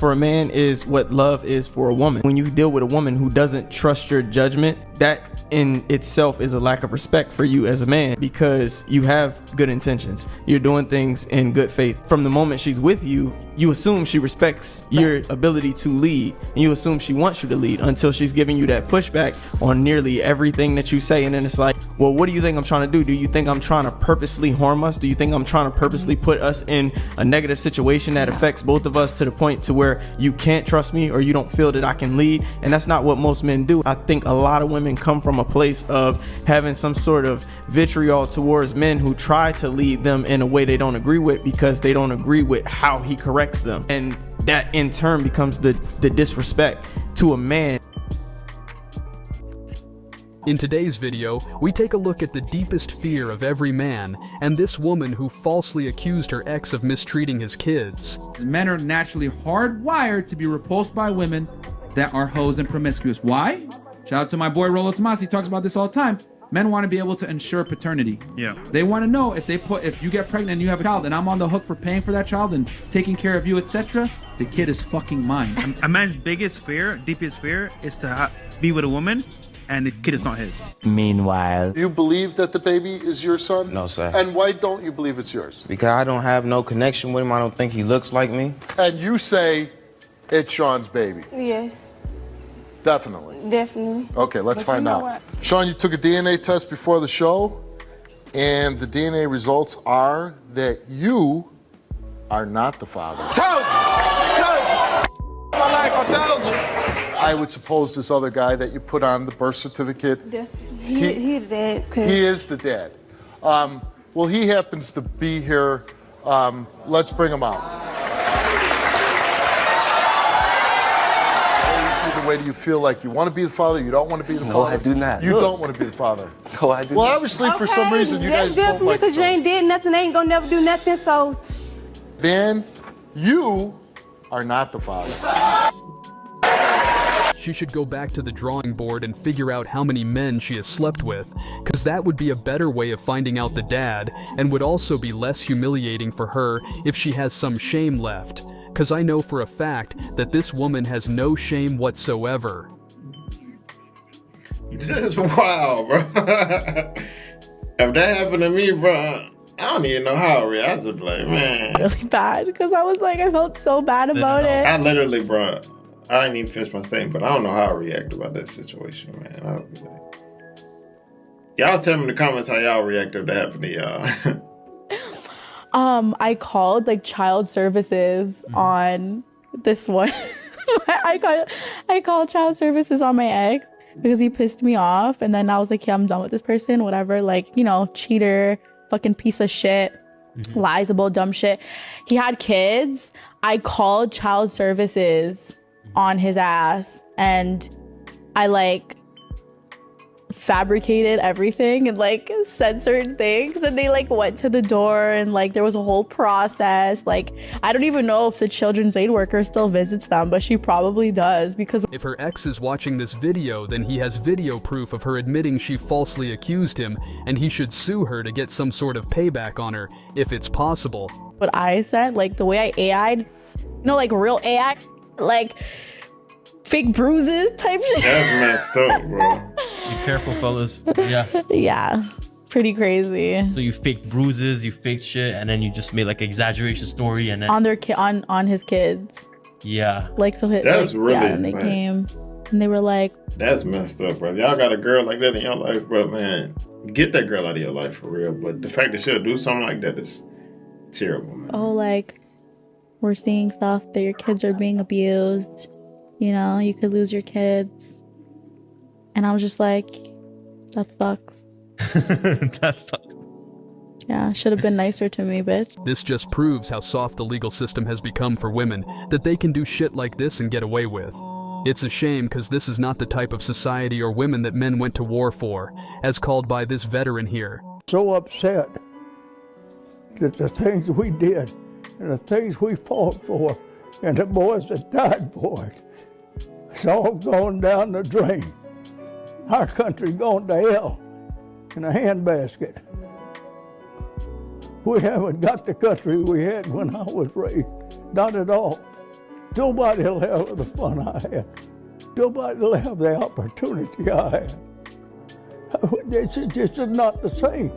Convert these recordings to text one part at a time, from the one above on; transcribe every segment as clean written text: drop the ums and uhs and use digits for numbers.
for a man is what love is for a woman. When you deal with a woman who doesn't trust your judgment, that in itself is a lack of respect for you as a man, because you have good intentions. You're doing things in good faith. From the moment she's with you, you assume she respects your ability to lead, and you assume she wants you to lead, until she's giving you that pushback on nearly everything that you say. And then it's like, well, what do you think I'm trying to do? Do you think I'm trying to purposely harm us? Do you think I'm trying to purposely put us in a negative situation that affects both of us to the point to where you can't trust me, or you don't feel that I can lead? And that's not what most men do. I think a lot of women come from a place of having some sort of vitriol towards men who try to lead them in a way they don't agree with, because they don't agree with how he corrects them. And that in turn becomes the disrespect to a man. In today's video, we take a look at the deepest fear of every man, and this woman who falsely accused her ex of mistreating his kids. Men are naturally hardwired to be repulsed by women that are hoes and promiscuous. Why? Shout out to my boy Rolo Tomasi, he talks about this all the time. Men want to be able to ensure paternity. Yeah. They want to know if you get pregnant and you have a child and I'm on the hook for paying for that child and taking care of you, etc., the kid is fucking mine. A man's biggest fear, deepest fear, is to be with a woman and the kid is not his. Meanwhile, you believe that the baby is your son? No, sir. And why don't you believe it's yours? Because I don't have no connection with him. I don't think he looks like me. And you say it's Sean's baby? Yes. Definitely. Definitely. Okay, let's find out. What? Sean, you took a DNA test before the show, and the DNA results are that you are not the father. Told you! My life, I told you! I would suppose this other guy that you put on the birth certificate. Yes, he the dad. He is the dad. Well, he happens to be here. Let's bring him out. Either way, do you feel like you want to be the father, you don't want to be the father? No, I do not. You don't want to be the father? No, I do well, not. Obviously, for some reason, you guys don't like because you ain't did nothing, they ain't gonna never do nothing, so. Ben, you are not the father. She should go back to the drawing board and figure out how many men she has slept with, because that would be a better way of finding out the dad, and would also be less humiliating for her if she has some shame left, because I know for a fact that this woman has no shame whatsoever. This is wild, bro. If that happened to me, bro, I don't even know how I react. I'd be like, man. Really bad, because I was like, I felt so bad about it. I literally, bro, I didn't even finish my statement, but I don't know how I react about that situation, man. I would be like, y'all tell me in the comments how y'all react if that happened to y'all. I called like child services on this one. I called child services on my ex because he pissed me off, and then I was like, yeah, I'm done with this person, whatever, like, you know, cheater, fucking piece of shit, lies about dumb shit. He had kids. I called child services on his ass, and I like fabricated everything and like said certain things, and they like went to the door, and like there was a whole process. Like, I don't even know if the children's aid worker still visits them, but she probably does, because if her ex is watching this video, then he has video proof of her admitting she falsely accused him, and he should sue her to get some sort of payback on her if it's possible. What I said, like the way I AI'd, you know, like real AI, like fake bruises type shit. That's messed up, bro. Be careful, fellas. Yeah. Yeah. Pretty crazy. So you faked bruises, you faked shit, and then you just made like exaggeration story, and then on their on his kids. Yeah. Like, so that's like, really, yeah, and they came and they were like, that's messed up, bro. Y'all got a girl like that in your life, bro, man. Get that girl out of your life for real. But the fact that she'll do something like that is terrible, man. Oh, like, we're seeing stuff that your kids are being abused. You know, you could lose your kids. And I was just like, that sucks. That sucks. Yeah, should have been nicer to me, bitch. This just proves how soft the legal system has become for women, that they can do shit like this and get away with. It's a shame, because this is not the type of society or women that men went to war for, as called by this veteran here. So upset that the things we did and the things we fought for and the boys that died for it, it's all gone down the drain. Our country gone to hell in a handbasket. We haven't got the country we had when I was raised, not at all. Nobody will have the fun I had. Nobody will have the opportunity I had. It's just not the same.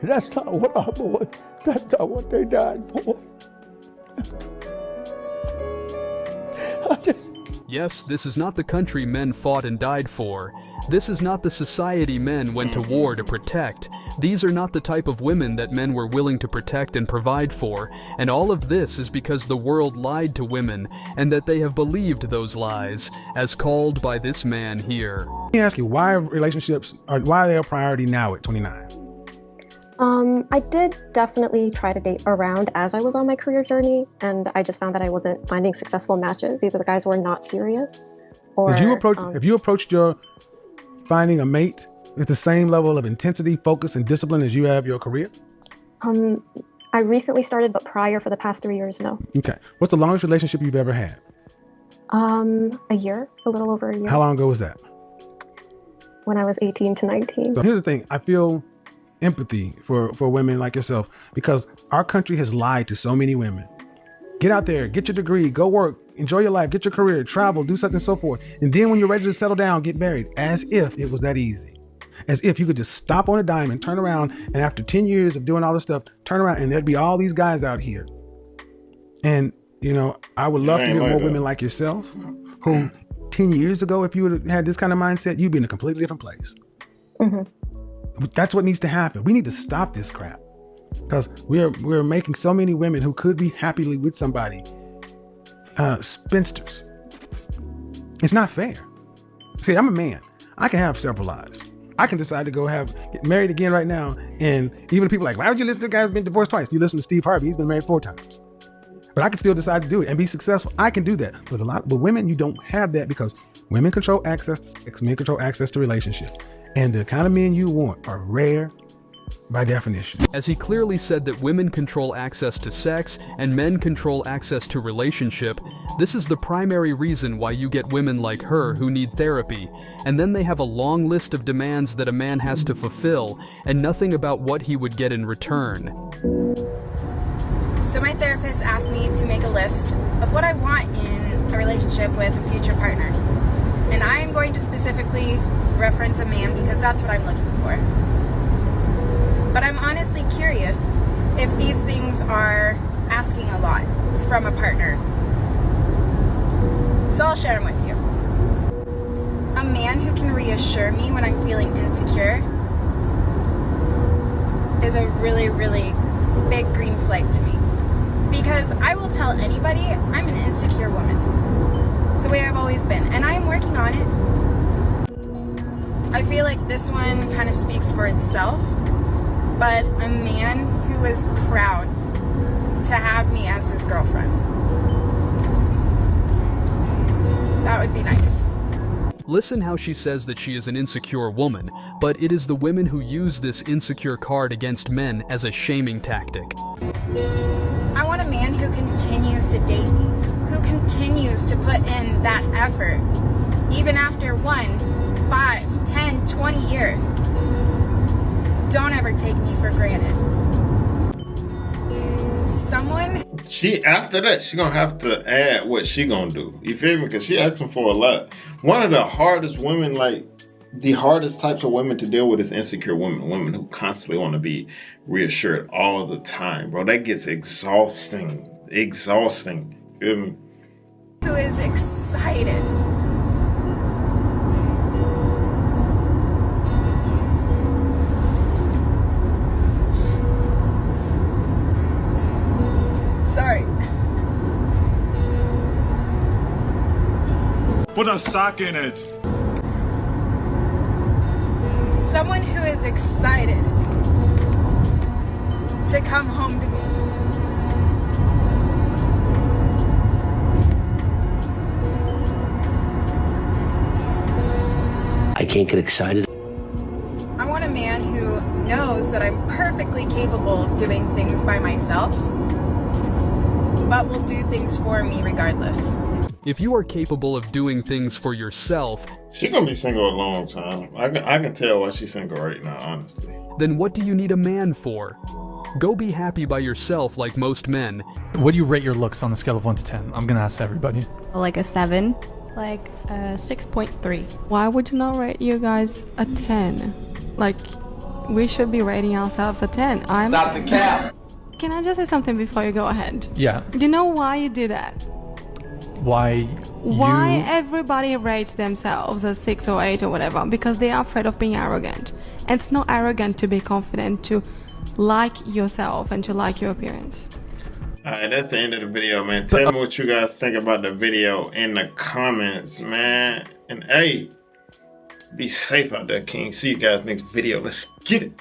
That's not what our boys, that's not what they died for. Yes, this is not the country men fought and died for. This is not the society men went to war to protect. These are not the type of women that men were willing to protect and provide for. And all of this is because the world lied to women, and that they have believed those lies, as called by this man here. Let me ask you, why are they a priority now at 29? I did definitely try to date around as I was on my career journey, and I just found that I wasn't finding successful matches. Either the guys were not serious, or have you approached your finding a mate with the same level of intensity, focus, and discipline as you have your career? I recently started, but prior for the past 3 years, no. Okay. What's the longest relationship you've ever had? A year, a little over a year. How long ago was that? When I was 18 to 19. So here's the thing. I feel empathy for women like yourself, because our country has lied to so many women. Get out there, get your degree, go work, enjoy your life, get your career, travel, do something and so forth. And then when you're ready to settle down, get married, as if it was that easy. As if you could just stop on a dime and turn around, and after 10 years of doing all this stuff, turn around and there'd be all these guys out here. And, you know, I would love to hear more women like yourself who 10 years ago, if you would have had this kind of mindset, you'd be in a completely different place. Mm-hmm. That's what needs to happen. We need to stop this crap, because we're making so many women who could be happily with somebody spinsters. It's not fair. See, I'm a man. I can have several lives. I can decide to get married again right now, and even people are like, why would you listen to a guy who's been divorced twice? You listen to Steve Harvey, he's been married 4 times. But I can still decide to do it and be successful. I can do that. But women, you don't have that, because women control access to sex, men control access to relationships. And the kind of men you want are rare by definition. As he clearly said that women control access to sex and men control access to relationship, this is the primary reason why you get women like her who need therapy. And then they have a long list of demands that a man has to fulfill, and nothing about what he would get in return. So my therapist asked me to make a list of what I want in a relationship with a future partner. And I am going to specifically reference a man because that's what I'm looking for. But I'm honestly curious if these things are asking a lot from a partner. So I'll share them with you. A man who can reassure me when I'm feeling insecure is a really, really big green flag to me. Because I will tell anybody I'm an insecure woman. It's the way I've always been, and I am working on it. I feel like this one kind of speaks for itself, but a man who is proud to have me as his girlfriend. That would be nice. Listen how she says that she is an insecure woman, but it is the women who use this insecure card against men as a shaming tactic. I want a man who continues to date me, who continues to put in that effort, even after 1, 5, 10, 20 years. Don't ever take me for granted. Someone... After that, she gonna have to add what she gonna do. You feel me? Because she asking for a lot. One of the hardest women, like, the hardest types of women to deal with is insecure women. Women who constantly want to be reassured all the time, bro. That gets exhausting. Exhausting. You feel me? Who is excited. Sorry. Put a sock in it. Someone who is excited to come home to me. I can't get excited. I want a man who knows that I'm perfectly capable of doing things by myself, but will do things for me regardless. If you are capable of doing things for yourself, she's gonna be single a long time. I can tell why she's single right now, honestly. Then what do you need a man for? Go be happy by yourself like most men. What do you rate your looks on a scale of 1 to 10? I'm gonna ask everybody. Like a 7. Like 6.3. Why would you not rate you guys a 10? Like, we should be rating ourselves a 10. Stop the cap. Can I just say something before you go ahead? Yeah. You know why you do that? Why Everybody rates themselves a 6 or 8 or whatever? Because they are afraid of being arrogant. And it's not arrogant to be confident, to like yourself and to like your appearance. Alright, that's the end of the video, man. Tell me what you guys think about the video in the comments, man. And hey, be safe out there, King. See you guys next video. Let's get it.